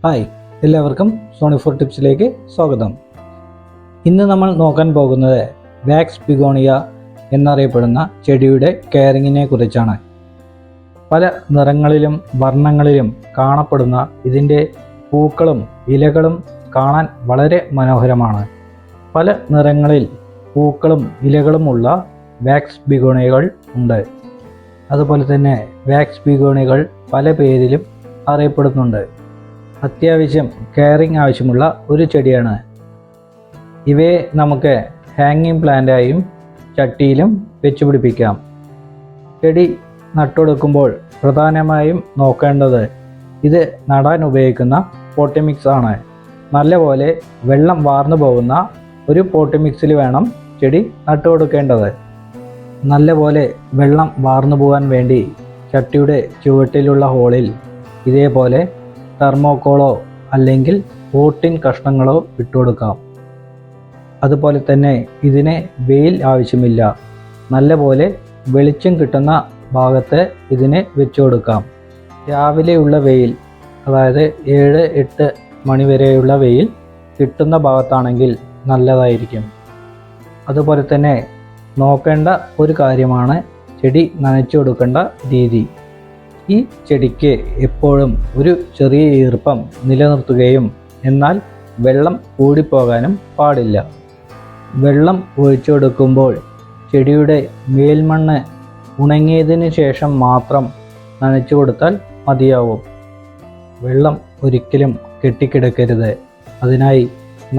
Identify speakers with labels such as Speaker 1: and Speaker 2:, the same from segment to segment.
Speaker 1: Hi, എല്ലാവർക്കും Sony four ടിപ്സിലേക്ക് സ്വാഗതം. ഇന്ന് നമ്മൾ നോക്കാൻ പോകുന്നത് വാക്സ് ബിഗോണിയ എന്നറിയപ്പെടുന്ന ചെടിയുടെ കെയറിങ്ങിനെ കുറിച്ചാണ്. പല നിറങ്ങളിലും വർണ്ണങ്ങളിലും കാണപ്പെടുന്ന ഇതിൻ്റെ പൂക്കളും ഇലകളും കാണാൻ വളരെ മനോഹരമാണ്. പല നിറങ്ങളിൽ പൂക്കളും ഇലകളുമുള്ള വാക്സ് ബിഗോണിയകൾ ഉണ്ട്. അതുപോലെ തന്നെ വാക്സ് ബിഗോണിയകൾ പല പേരിലും അറിയപ്പെടുന്നുണ്ട്. അത്യാവശ്യം കെയറിങ് ആവശ്യമുള്ള ഒരു ചെടിയാണ്. ഇവയെ നമുക്ക് ഹാങ്ങിങ് പ്ലാന്റായും ചട്ടിയിലും വെച്ച് പിടിപ്പിക്കാം. ചെടി നട്ടുകൊടുക്കുമ്പോൾ പ്രധാനമായും നോക്കേണ്ടത് ഇത് നടാൻ ഉപയോഗിക്കുന്ന പോട്ടി മിക്സ് ആണ്. നല്ലപോലെ വെള്ളം വാർന്നു പോകുന്ന ഒരു പോട്ടി മിക്സിൽ വേണം ചെടി നട്ടുകൊടുക്കേണ്ടത്. നല്ലപോലെ വെള്ളം വാർന്നു പോകാൻ വേണ്ടി ചട്ടിയുടെ ചുവട്ടിലുള്ള ഹോളിൽ ഇതേപോലെ തെർമോക്കോളോ അല്ലെങ്കിൽ ഓട്ടിൻ കഷ്ണങ്ങളോ ഇട്ടുകൊടുക്കാം. അതുപോലെ തന്നെ ഇതിന് വെയിൽ ആവശ്യമില്ല. നല്ലപോലെ വെളിച്ചം കിട്ടുന്ന ഭാഗത്ത് ഇതിനെ വെച്ചു കൊടുക്കാം. രാവിലെയുള്ള വെയിൽ, അതായത് 7-8 മണി വരെയുള്ള വെയിൽ കിട്ടുന്ന ഭാഗത്താണെങ്കിൽ നല്ലതായിരിക്കും. അതുപോലെ തന്നെ നോക്കേണ്ട ഒരു കാര്യമാണ് ചെടി നനച്ചു കൊടുക്കേണ്ട രീതി. ഈ ചെടിക്ക് എപ്പോഴും ഒരു ചെറിയ ഈർപ്പം നിലനിർത്തുകയും എന്നാൽ വെള്ളം കൂടിപ്പോകാനും പാടില്ല. വെള്ളം ഒഴിച്ചു കൊടുക്കുമ്പോൾ ചെടിയുടെ മേൽമണ്ണ് ഉണങ്ങിയതിന് ശേഷം മാത്രം നനച്ചു കൊടുത്താൽ മതിയാവും. വെള്ളം ഒരിക്കലും കെട്ടിക്കിടക്കരുത്. അതിനായി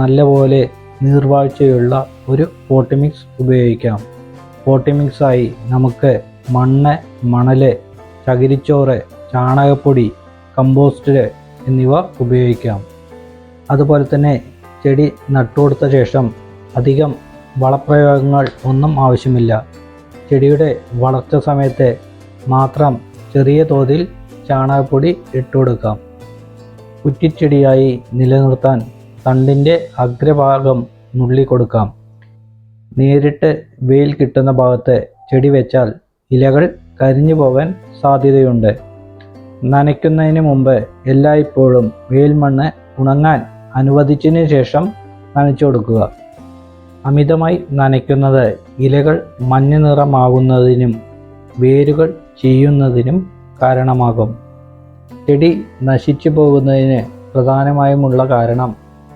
Speaker 1: നല്ലപോലെ നീർവാഴ്ചയുള്ള ഒരു പോട്ടി മിക്സ് ഉപയോഗിക്കാം. പോട്ടി മിക്സായി നമുക്ക് മണ്ണ്, മണൽ, ചകിരിച്ചോറ്, ചാണകപ്പൊടി, കമ്പോസ്റ്റ് എന്നിവ ഉപയോഗിക്കാം. അതുപോലെ തന്നെ ചെടി നട്ടുകൊടുത്ത ശേഷം അധികം വളപ്രയോഗങ്ങൾ ഒന്നും ആവശ്യമില്ല. ചെടിയുടെ വളർച്ച സമയത്ത് മാത്രം ചെറിയ തോതിൽ ചാണകപ്പൊടി ഇട്ടുകൊടുക്കാം. കുറ്റിച്ചെടിയായി നിലനിർത്താൻ തണ്ടിൻ്റെ അഗ്രഭാഗം നുള്ളി കൊടുക്കാം. നേരിട്ട് വെയിൽ കിട്ടുന്ന ഭാഗത്ത് ചെടി വെച്ചാൽ ഇലകൾ കരിഞ്ഞു പോകാൻ സാധ്യതയുണ്ട്. നനയ്ക്കുന്നതിന് മുമ്പ് എല്ലായ്പ്പോഴും മേൽമണ്ണ് ഉണങ്ങാൻ അനുവദിച്ചതിന് ശേഷം നനച്ചു കൊടുക്കുക. അമിതമായി നനയ്ക്കുന്നത് ഇലകൾ മഞ്ഞ നിറമാകുന്നതിനും വേരുകൾ ചീയുന്നതിനും കാരണമാകും. ചെടി നശിച്ചു പോകുന്നതിന് പ്രധാനമായുമുള്ള കാരണം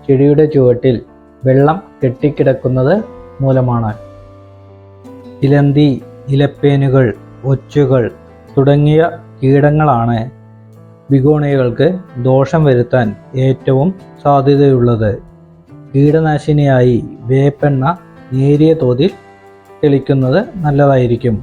Speaker 1: ചെടിയുടെ ചുവട്ടിൽ വെള്ളം കെട്ടിക്കിടക്കുന്നത് മൂലമാണ്. ഇലന്തി, ഇലപ്പേനുകൾ, ഒച്ചുകൾ തുടങ്ങിയ കീടങ്ങളാണ് ബിഗോണിയകൾക്ക് ദോഷം വരുത്താൻ ഏറ്റവും സാധ്യതയുള്ളത്. കീടനാശിനിയായി വേപ്പെണ്ണ നേരിയ തോതിൽ തെളിക്കുന്നത് നല്ലതായിരിക്കും.